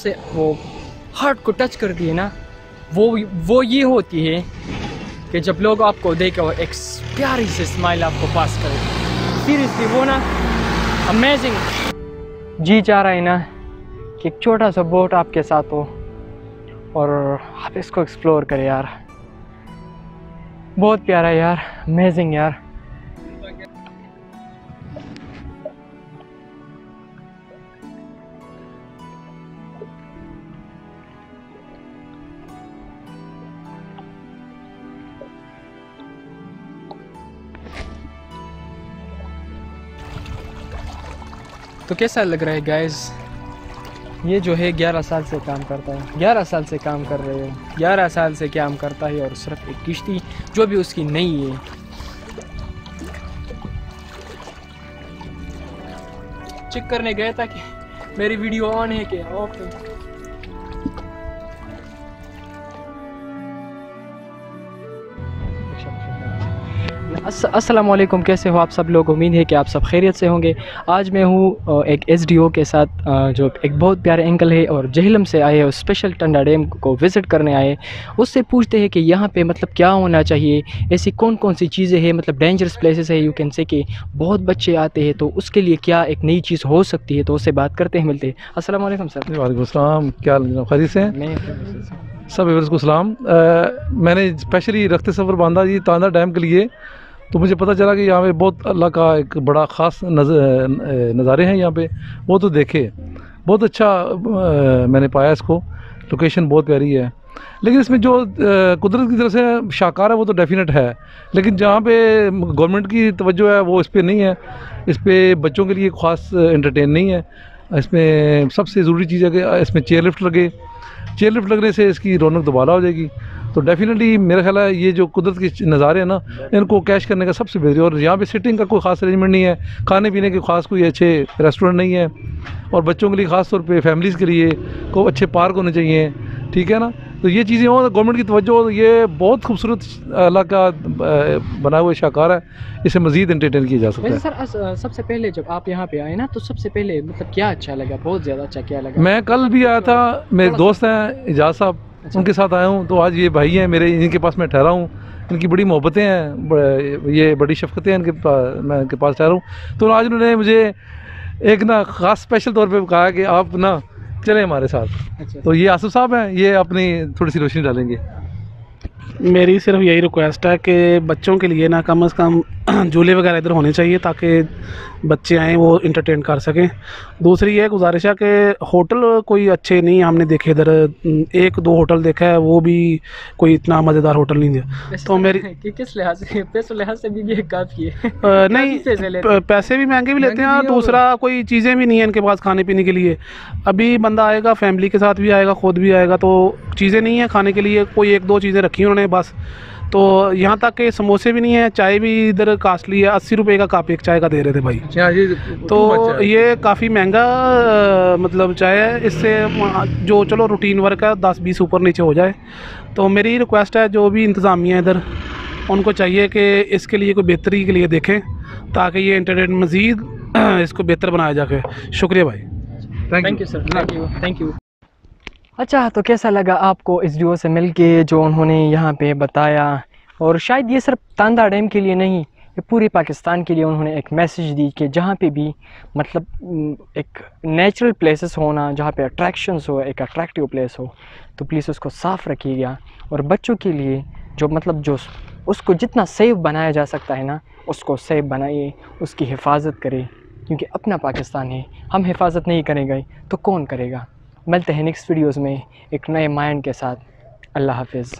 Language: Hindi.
सबसे वो हार्ट को टच करती है ना, वो ये होती है कि जब लोग आपको देखे और एक प्यारी सी स्माइल आपको पास करे। सीरियसली वो ना अमेजिंग। जी चाह रहा है ना कि एक छोटा सा बोट आपके साथ हो और आप इसको एक्सप्लोर करें यार। बहुत प्यारा यार, अमेजिंग यार। तो कैसा लग रहा है गाइस? ये जो है 11 साल से काम करता है, 11 साल से काम कर रहे हो, 11 साल से काम करता है और सिर्फ एक किश्ती जो भी उसकी नई है। चेक करने गया था कि मेरी वीडियो ऑन है कि ऑफ है। अस्सलाम वालेकुम, कैसे हो आप सब लोग? उम्मीद है कि आप सब खैरियत से होंगे। आज मैं हूँ एक SDO के साथ, जो एक बहुत प्यारे अंकल है और जहलम से आए हैं, स्पेशल टंडा डैम को विज़िट करने आए। उससे पूछते हैं कि यहाँ पे मतलब क्या होना चाहिए, ऐसी कौन कौन सी चीज़ें हैं, मतलब डेंजरस प्लेसेस है, यू कैन से कि बहुत बच्चे आते हैं, तो उसके लिए क्या एक नई चीज़ हो सकती है। तो उससे बात करते हैं, मिलते हैं। अस्सलाम वालेकुम सर। वालेकुम सलाम, क्या खैरियत से हैं? सब व्यूअर्स को सलाम। मैंने स्पेशली रखते सफ़र बांधा जी तांदा डैम के लिए, तो मुझे पता चला कि यहाँ पे बहुत अल्लाह का एक बड़ा ख़ास नज़ारे हैं यहाँ पे, वो तो देखे। बहुत अच्छा मैंने पाया इसको, लोकेशन बहुत प्यारी है। लेकिन इसमें जो कुदरत की तरफ से शाहकार है वो तो डेफिनेट है, लेकिन जहाँ पे गवर्नमेंट की तवज्जो है वो इस पर नहीं है। इस पर बच्चों के लिए ख़ास एंटरटेन नहीं है। इसमें सबसे ज़रूरी चीज़ है कि इसमें चेयर लिफ्ट लगे। चेयर लिफ्ट लगने से इसकी रौनक दोबारा हो जाएगी। तो डेफिनेटली मेरा ख्याल है ये जो कुदरत के नज़ारे हैं ना, इनको कैश करने का सबसे बेहतर। और यहाँ पे सिटिंग का कोई ख़ास अरेंजमेंट नहीं है, खाने पीने के ख़ास कोई अच्छे रेस्टोरेंट नहीं है, और बच्चों के लिए ख़ास तौर पे फैमिलीज़ के लिए को अच्छे पार्क होने चाहिए, ठीक है ना। तो ये चीज़ें हो, गवर्नमेंट की तवज्जो, ये बहुत खूबसूरत अल्लाह का बना हुआ शाहकार है, इसे मज़ीद एंटरटेन किया जा सकता है। सर सबसे पहले जब आप यहाँ पे आए ना, तो सबसे पहले मतलब क्या अच्छा लगा, बहुत ज़्यादा अच्छा क्या लगा? मैं कल भी आया था, मेरे दोस्त हैं इजाज़ साहब, उनके साथ आया हूँ। तो आज ये भाई हैं मेरे, इनके पास मैं ठहरा हूँ। इनकी बड़ी मोहब्बतें हैं, ये बड़ी शफ़क़तें हैं इनके पास, मैं इनके पास ठहरा हूँ। तो आज उन्होंने मुझे एक ना ख़ास स्पेशल तौर पे कहा कि आप ना चलें हमारे साथ। अच्छा। तो ये आसिफ साहब हैं, ये अपनी थोड़ी सी रोशनी डालेंगे। मेरी सिर्फ यही रिक्वेस्ट है कि बच्चों के लिए ना कम से कम झूले वगैरह इधर होने चाहिए, ताकि बच्चे आएँ वो इंटरटेन कर सकें। दूसरी ये गुजारिश है कि होटल कोई अच्छे नहीं हमने देखे इधर, 1-2 होटल देखा है, वो भी कोई इतना मज़ेदार होटल नहीं है। तो मेरी किस लिहाज से, पैसों लिहाज से भी काफ़ी है? नहीं, पैसे भी महंगे भी लेते हैं, और दूसरा कोई चीज़ें भी नहीं है इनके पास खाने पीने के लिए। अभी बंदा आएगा फैमिली के साथ भी आएगा, ख़ुद भी आएगा, तो चीज़ें नहीं है खाने के लिए। कोई 1-2 चीज़ें रखी उन्होंने बस। तो यहाँ तक के समोसे भी नहीं है, चाय भी इधर कास्टली है, 80 रुपये का कप एक चाय का दे रहे थे भाई। तो ये काफ़ी महंगा मतलब चाय है। इससे जो चलो रूटीन वर्क है 10-20 ऊपर नीचे हो जाए। तो मेरी रिक्वेस्ट है जो भी इंतज़ामिया इधर, उनको चाहिए कि इसके लिए कोई बेहतरी के लिए देखें, ताकि ये इंटरनेट मज़ीद इसको बेहतर बनाया जाए। शुक्रिया भाई, thank you sir, thank you. अच्छा, तो कैसा लगा आपको SDO से मिलके, जो उन्होंने यहाँ पे बताया? और शायद ये सिर्फ तांदा डैम के लिए नहीं, ये पूरे पाकिस्तान के लिए उन्होंने एक मैसेज दी कि जहाँ पे भी मतलब एक नेचुरल प्लेसेस होना, जहाँ पे अट्रैक्शंस हो, एक अट्रैक्टिव प्लेस हो, तो प्लीज़ उसको साफ़ रखिएगा। और बच्चों के लिए जो मतलब जो उसको जितना सेफ बनाया जा सकता है ना, उसको सेफ बनाइए, उसकी हिफाजत करें, क्योंकि अपना पाकिस्तान है, हम हिफाजत नहीं करेंगे तो कौन करेगा? मिलते हैं नेक्स्ट वीडियोज़ में एक नए माइंड के साथ। अल्लाह हाफिज़।